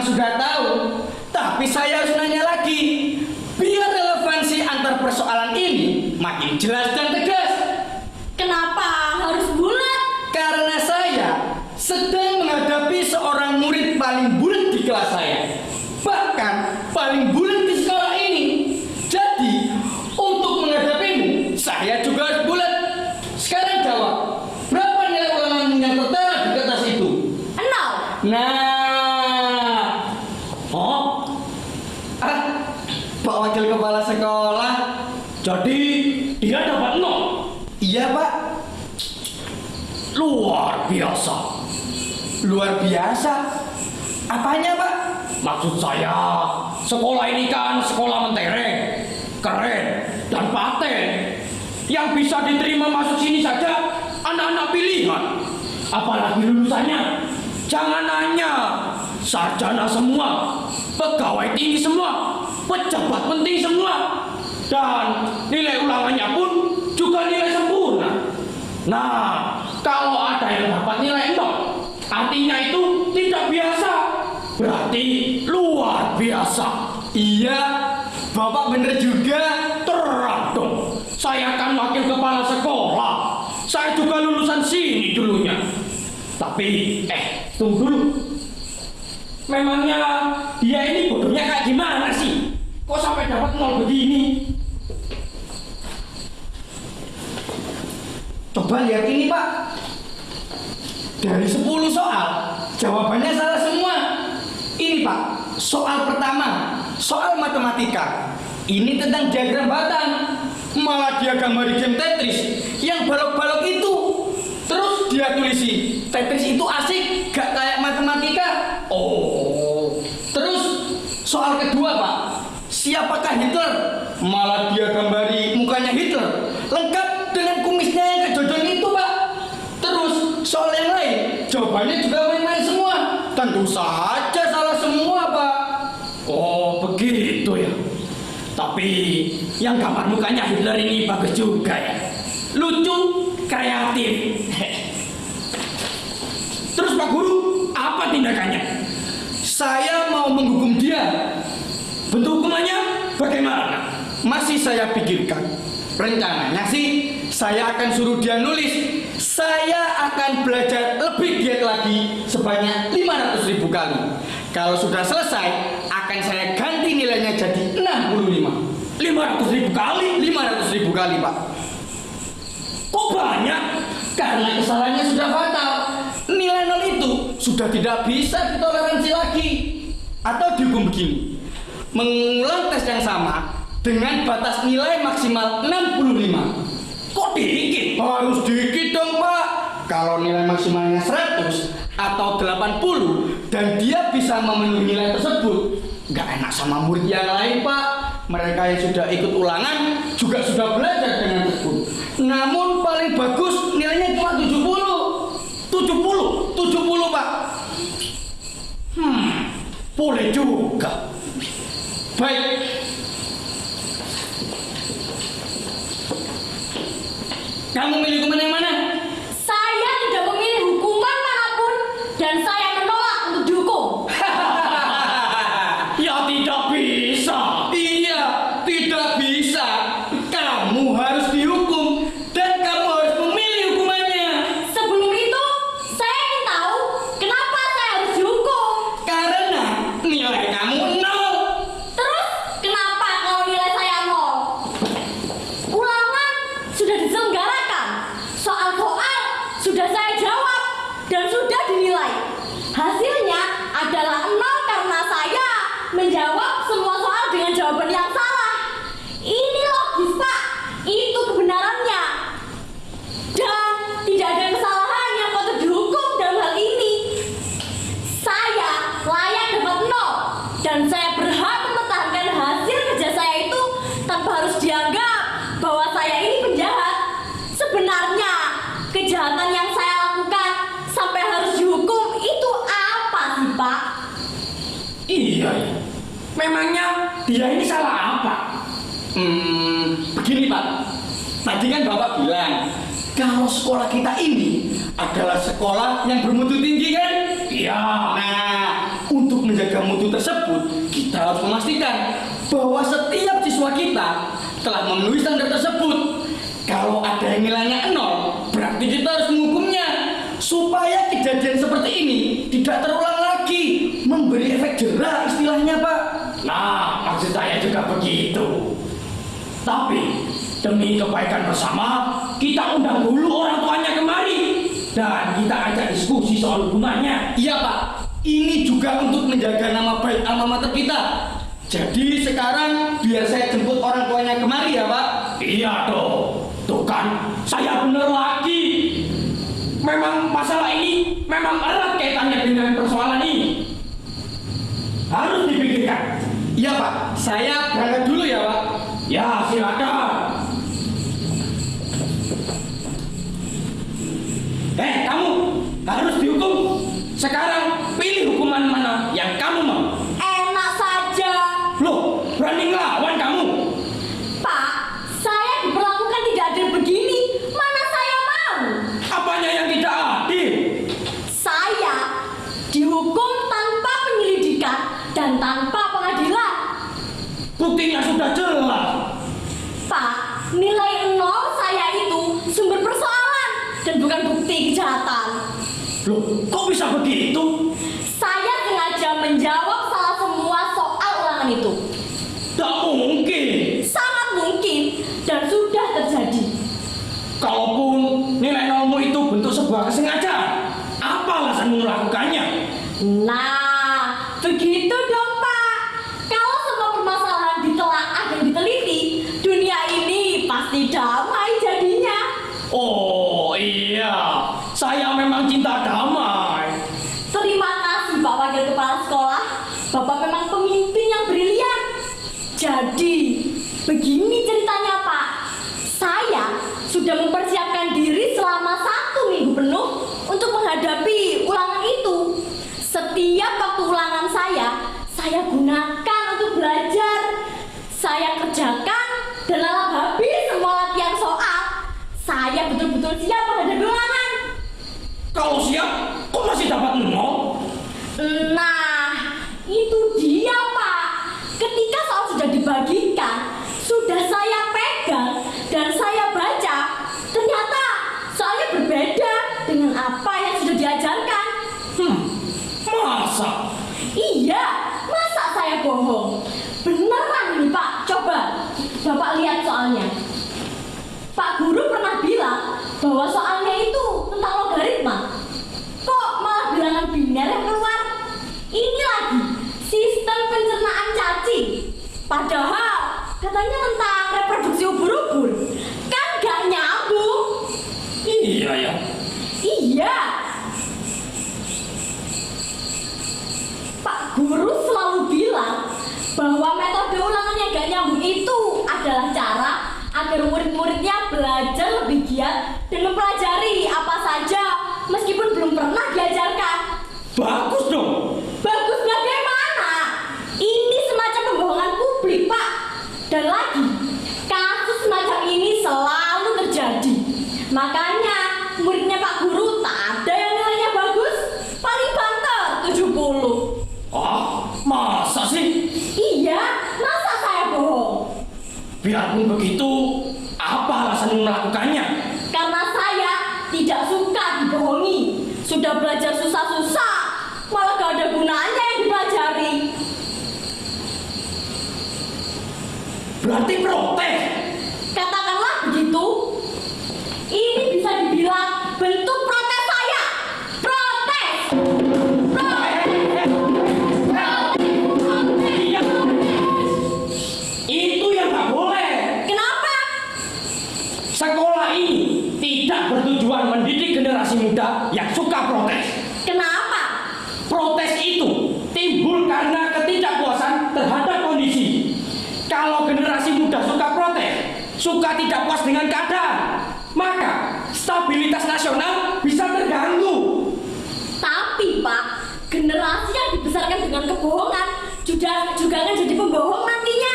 sudah tahu, tapi saya harus nanya lagi. Biar relevansi antar persoalan ini makin jelas dan tegas. Kenapa harus bulat? Karena saya sedang menghadapi seorang murid paling bulat di kelas saya. Bahkan paling bulat di sekolah ini. Jadi, untuk menghadapimu, saya juga harus bulat. Sekarang jawab, berapa nilai ulangan yang tertera di kertas itu? 0. Nah, Pak Wakil Kepala Sekolah, Jadi dia dapat 0. iya Pak. Luar biasa. Luar biasa. Apanya Pak? Maksud saya, sekolah ini kan sekolah mentereng, keren, dan paten. Yang bisa diterima masuk sini saja anak-anak pilihan. Apalagi lulusannya. Jangan nanya, sarjana semua, pegawai tinggi semua, pejabat penting semua. Dan nilai ulangannya pun juga nilai sempurna. Nah, kalau ada yang dapat nilai 0, artinya itu tidak biasa. Berarti luar biasa. Iya, Bapak bener juga. Terang dong, saya kan wakil kepala sekolah. Saya juga lulusan sini dulunya. Tapi, tunggu dulu. Memangnya dia ini bodohnya kayak gimana sih? Kok sampai dapat 0 begini? Coba lihat ini Pak. Dari 10 soal, jawabannya salah semua. Ini Pak, soal pertama, soal matematika. Ini tentang diagram batang. Malah dia gambar game Tetris yang balok-balok itu. Terus dia tulisi, Tetris itu asik, gak kayak matematika. Oh. Terus soal kedua Pak, siapakah Hitler? Malah dia gambari mukanya Hitler, lengkap dengan kumisnya yang kejojong itu Pak. Terus soal yang lain, jawabannya juga main-main semua. Tentu saja salah semua Pak. Oh, begitu ya. Tapi yang gambar mukanya Hitler ini bagus juga ya. Lucu, kreatif. Terus Pak Guru, apa tindakannya? Saya mau menghukum dia. Bentuk hukumannya bagaimana? Masih saya pikirkan. Rencananya sih saya akan suruh dia nulis. Saya akan belajar lebih giat lagi sebanyak 500.000 kali. Kalau sudah selesai, akan saya ganti nilainya jadi 65. 500.000 kali? 500.000 kali Pak. Kok banyak? Karena kesalahannya sudah fatal. Nilai 0 itu sudah tidak bisa ditoleransi lagi. Atau dihukum begini, mengulang tes yang sama dengan batas nilai maksimal 65. Kok dikit? Harus dikit dong Pak. Kalau nilai maksimalnya 100 atau 80 dan dia bisa memenuhi nilai tersebut, nggak enak sama murid yang lain Pak. Mereka yang sudah ikut ulangan juga sudah belajar dengan tekun. Namun paling bagus nilainya cuma 70. 70 Pak. Boleh juga. Baik. Kamu milih hukuman yang mana? Saya tidak memilih hukuman manapun dan saya menolak untuk dihukum. Ya tidak bisa. Iya, tidak bisa. Kamu harus dihukum dan kamu harus memilih hukumannya. Sebelum itu, saya ingin tahu kenapa saya harus dihukum. Karena nilai kamu 0. Terus kenapa kalau nilai saya 0? Ulangan sudah diselenggarakan, soal-soal sudah saya jawab dan sudah dinilai. Hasilnya adalah 0 karena saya menjawab semua soal dengan jawaban yang salah. Ini logis Pak, itu kebenarannya. Dan tidak ada kesalahan yang patut dihukum dalam hal ini. Saya layak dapat 0 dan saya berhak mempertahankan hasil kerja saya itu tanpa harus dianggap bahwa saya ini penjahat. Sebenarnya kejahatan yang saya lakukan sampai harus dihukum itu apa sih Pak? Iya. Memangnya dia ini salah apa? Begini Pak. Tadi kan Bapak bilang kalau sekolah kita ini adalah sekolah yang bermutu tinggi kan? Iya. Nah, untuk menjaga mutu tersebut, kita harus memastikan bahwa setiap siswa kita telah memenuhi standar tersebut. Kalau ada yang nilainya 0, berarti kita harus menghukumnya supaya kejadian seperti ini tidak terulang lagi, memberi efek jerah istilahnya, Pak. Nah, maksud saya juga begitu. Tapi demi kebaikan bersama, kita undang dulu orang tuanya kemari dan kita ajak diskusi soal hubungannya. Iya, Pak. Ini juga untuk menjaga nama baik alma mater kita. Jadi sekarang biar saya jemput orang tuanya kemari ya, Pak. Iya dong. Tuh kan, saya bener lagi. Memang masalah ini memang erat kaitannya dengan persoalan ini. Harus dipikirkan. Iya, Pak. Saya berangkat dulu ya, Pak. Ya, silakan. Kamu harus dihukum. Sekarang pilih hukuman mana yang kamu mau. Enak saja. Loh, berani ngelawan kamu? Pak, saya diperlakukan tidak adil begini. Mana saya mau? Apanya yang tidak adil? Saya dihukum tanpa penyelidikan dan tanpa pengadilan. Buktinya sudah jelas. Pak, nilai 0 saya itu sumber persoalan dan bukan bukti kejahatan. Loh, kok bisa begitu? Saya sengaja menjawab salah semua soal ulangan itu. Tak mungkin. Sangat mungkin dan sudah terjadi. Kalaupun nilai nolmu itu bentuk sebuah kesengajaan, apa alasanmu melakukannya? Nah, begitu dong Pak. Kalau semua permasalahan ditelaah dan diteliti, dunia ini pasti damai jadinya. Oh iya, saya memang cinta damai. Terima kasih Pak Wakil Kepala Sekolah. Bapak memang pemimpin yang brilian. Jadi, begini ceritanya Pak. Saya sudah mempersiapkan diri selama 1 minggu penuh untuk menghadapi ulangan itu. Setiap waktu ulangan saya gunakan untuk belajar. Saya kerjakan dan lalap habis semua latihan soal. Saya betul-betul siap menghadapi ulangan. Kalau siap, kok masih dapat 0? Nah, itu dia Pak. Ketika soal sudah dibagikan, sudah saya pegang dan saya baca, ternyata soalnya berbeda dengan apa yang sudah diajarkan. Masa? Iya, masa saya bohong? Beneran ini Pak, coba Bapak lihat soalnya. Pak Guru pernah bilang bahwa soalnya itu tentang logaritma. Kok malah bilangan biner yang keluar? Ini lagi sistem pencernaan cacing. Padahal katanya tentang reproduksi ubur-ubur. Kan gak nyambung. Iya ya. Iya. Pak Guru selalu bilang bahwa metode ulangan yang gak nyambung itu adalah cara agar murid-muridnya belajar lebih giat dan mempelajari apa saja meskipun belum pernah diajarkan. Bagus dong. Bagus bagaimana? Ini semacam pembohongan publik, Pak. Dan lagi, kasus semacam ini selalu terjadi. Makanya muridnya Pak Guru tak ada yang nilainya bagus, paling banter 70. Ah, masa sih? Iya, masa saya bohong? Biarpun begitu, apa alasanmu melakukannya? Karena saya tidak suka dibohongi. Sudah belajar susah-susah, malah gak ada gunanya yang dipelajari. Berarti protes. Katakanlah begitu. Ini bisa dibilang bentuk protes saya. Protes. Iya. Itu yang tak boleh. Kenapa? Sekolah ini tidak bertujuan mendidik generasi muda yang suka protes. Kenapa? Protes itu timbul karena ketidakpuasan terhadap kondisi. Kalau generasi muda suka protes, suka tidak puas dengan keadaan, maka stabilitas nasional bisa terganggu. Tapi Pak, generasi yang dibesarkan dengan kebohongan juga akan jadi pembohong nantinya.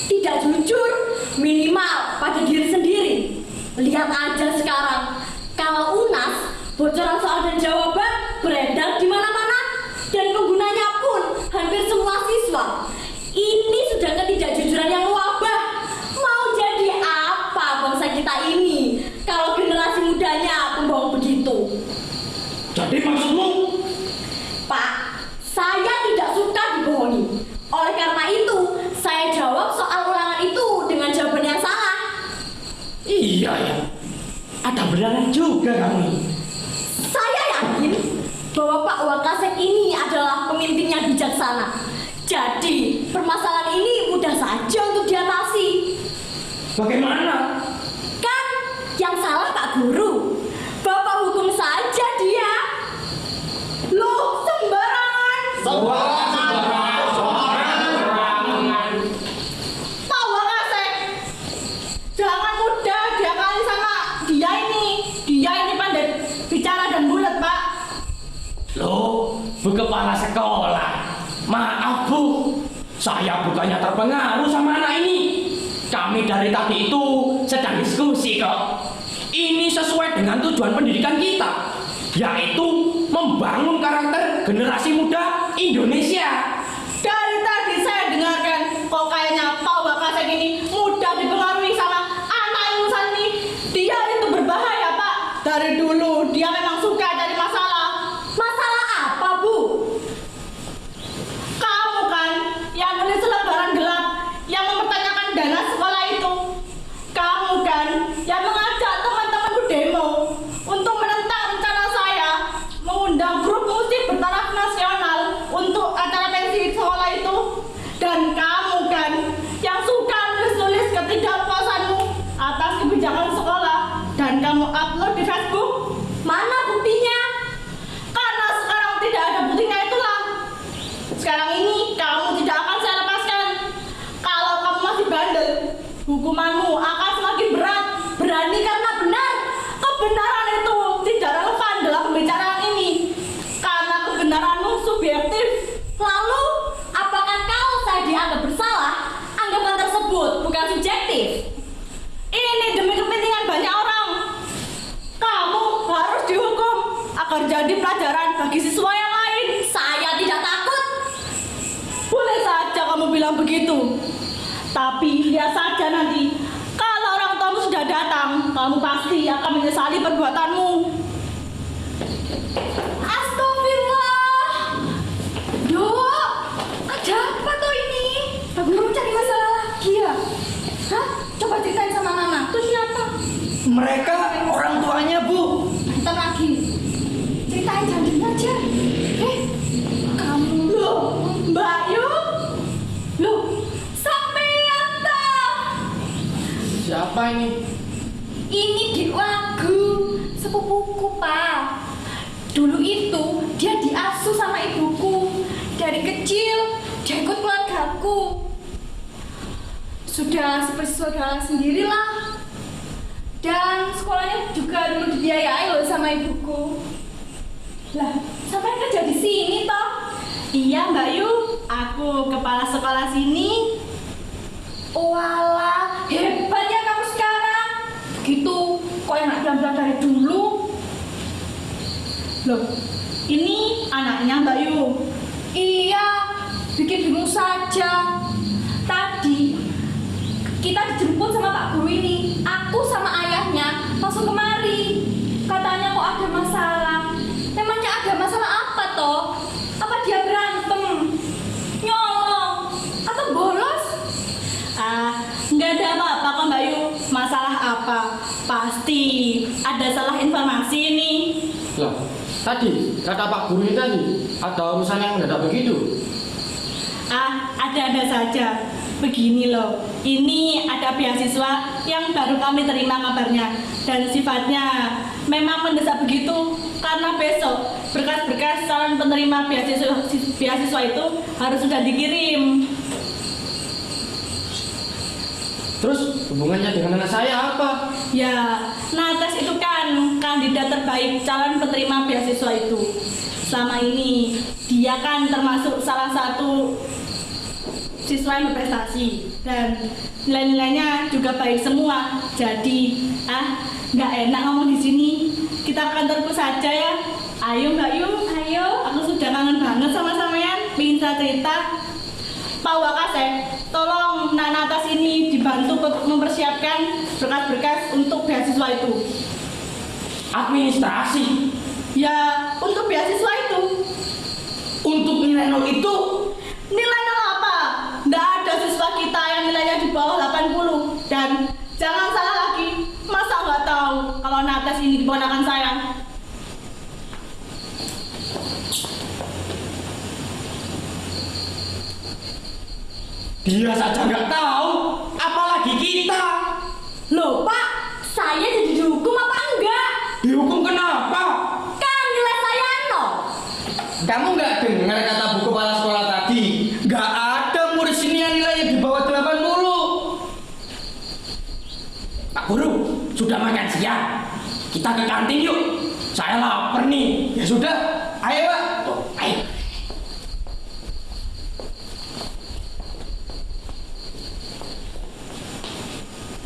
Tidak jujur, minimal pada diri sendiri. Lihat aja sekarang, kalau UNAS, bocoran soal dan jawaban beredar di mana-mana dan penggunanya pun hanya Jadi maksudmu? Pak, saya tidak suka dibohongi. Oleh karena itu, saya jawab soal ulangan itu dengan jawaban yang salah. Iya ya. Ada benarnya juga kamu. Saya yakin bahwa Pak Wakasek ini adalah pemimpin yang bijaksana. Jadi, permasalahan ini mudah saja untuk diatasi. Bagaimana? Kan yang salah Pak Guru. Bapak hukum saja dia. Loh, sembarangan. Pak Wakasek, jangan mudah diakali sama dia ini. Dia ini pandai bicara dan bulat, Pak. Loh, Bu Kepala Sekolah. Maaf Bu, saya bukannya terpengaruh sama anak ini. Kami dari tadi itu sedang diskusi kok. Ini sesuai dengan tujuan pendidikan kita, yaitu membangun karakter generasi muda Indonesia. Dari tadi saya dengarkan, kok kayaknya Pak Wakasek ini mudah dipengaruhi sama anak ingusan ini. Dia itu berbahaya, Pak. Dari dulu dia memang suka cari masalah. Masalah apa, Bu? Kamu kan yang nulis lembaran gelap yang mempertanyakan dana sekolah itu. Kamu kan yang mengajak teman-temanku demo untuk menentang rencana saya mengundang grup musik bertaraf nasional untuk acara pensi sekolah itu. Dan kamu kan yang suka nulis-nulis ketidakpuasanmu atas kebijakan sekolah dan kamu upload di Facebook. Mana buktinya? Karena sekarang tidak ada buktinya itulah. Sekarang ini kamu tidak akan saya lepaskan. Kalau kamu masih bandel, hukumanmu akan semakin berat. Berani karena benar. Kebenaran itu tidak relevan dalam pembicaraan ini. Karena kebenaranmu subjektif. Lalu, apakah kalau saya dianggap bersalah, anggapan tersebut bukan subjektif? Ini demi kepentingan banyak orang. Kamu harus dihukum agar jadi pelajaran bagi siswa yang lain. Saya tidak takut. Boleh saja kamu bilang begitu. Tapi lihat saja nanti, kalau orang tuamu sudah datang, kamu pasti akan menyesali perbuatanmu. Astagfirullah. Dok, ada apa tuh ini? Pak Guru cari masalah lagi ya? Hah? Coba ceritain sama Mama. Tuh siapa? Mereka orang tuanya, Bu. Ntar lagi. Ceritain jangan aja. Kamu loh, Mbak Yu. Loh, sampean toh. Siapa ini? Ini Dik Wagu, sepupuku, Pak. Dulu itu dia diasuh sama ibuku. Dari kecil dia ikut keluargaku. Sudah seperti saudara sendirilah. Dan sekolahnya juga dulu dibiayai loh sama ibuku. Lah, sampai kerja di sini toh? Iya, Mbak Yu. Aku kepala sekolah sini. Walah, hebat ya kamu sekarang. Begitu, kok enak bilang dari dulu. Loh, ini anaknya Mbak Yu. Iya, bikin bingung saja. Tadi kita dijemput sama Pak Guru ini. Aku sama ayahnya langsung kemari. Katanya kok ada masalah. Memangnya ada masalah apa toh? Apa dia berantem? Nyolong? Atau bolos? Nggak ada apa-apa kok Mbak Yu. Masalah apa? Pasti ada salah informasi ini. Lah, tadi kata Pak Guru ini tadi ada urusan yang mendadak begitu. Ada-ada saja. Begini loh, ini ada beasiswa yang baru kami terima kabarnya. Dan sifatnya memang mendesak begitu. Karena besok berkas-berkas calon penerima beasiswa itu harus sudah dikirim. Terus hubungannya dengan anak saya apa? Ya, Natas itu kan kandidat terbaik calon penerima beasiswa itu. Selama ini dia kan termasuk salah satu siswa yang berprestasi dan nilai-nilainya juga baik semua. Jadi, nggak enak ngomong di sini. Kita ke kantorku saja ya. Ayo Mbak Yu, ayo. Aku sudah kangen banget sama sampean. Pengen cerita. Pak Wakasek, tolong Natas ini dibantu mempersiapkan berkas-berkas untuk beasiswa itu. Administrasi. Ya, untuk beasiswa itu. Untuk nilai nol itu, Nilai nol apa? Nggak ada siswa kita yang nilainya di bawah 80. Dan jangan salah lagi, masa nggak tahu kalau Nates ini keponakan saya? Dia saja nggak tahu, apalagi kita. Loh Pak, saya jadi dihukum apa enggak? Dihukum kenapa? Kan nilai saya nol. kamu nggak dengar kata bu kepala sekolah tadi? Nggak ada murid sini yang nilainya di bawah 80. Pak Guru, sudah makan siang. Kita ke kantin yuk. Saya lapar nih. Ya sudah, ayo Pak. Tuh, ayo.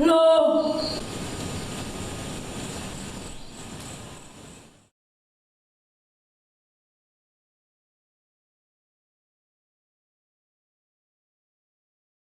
Loh,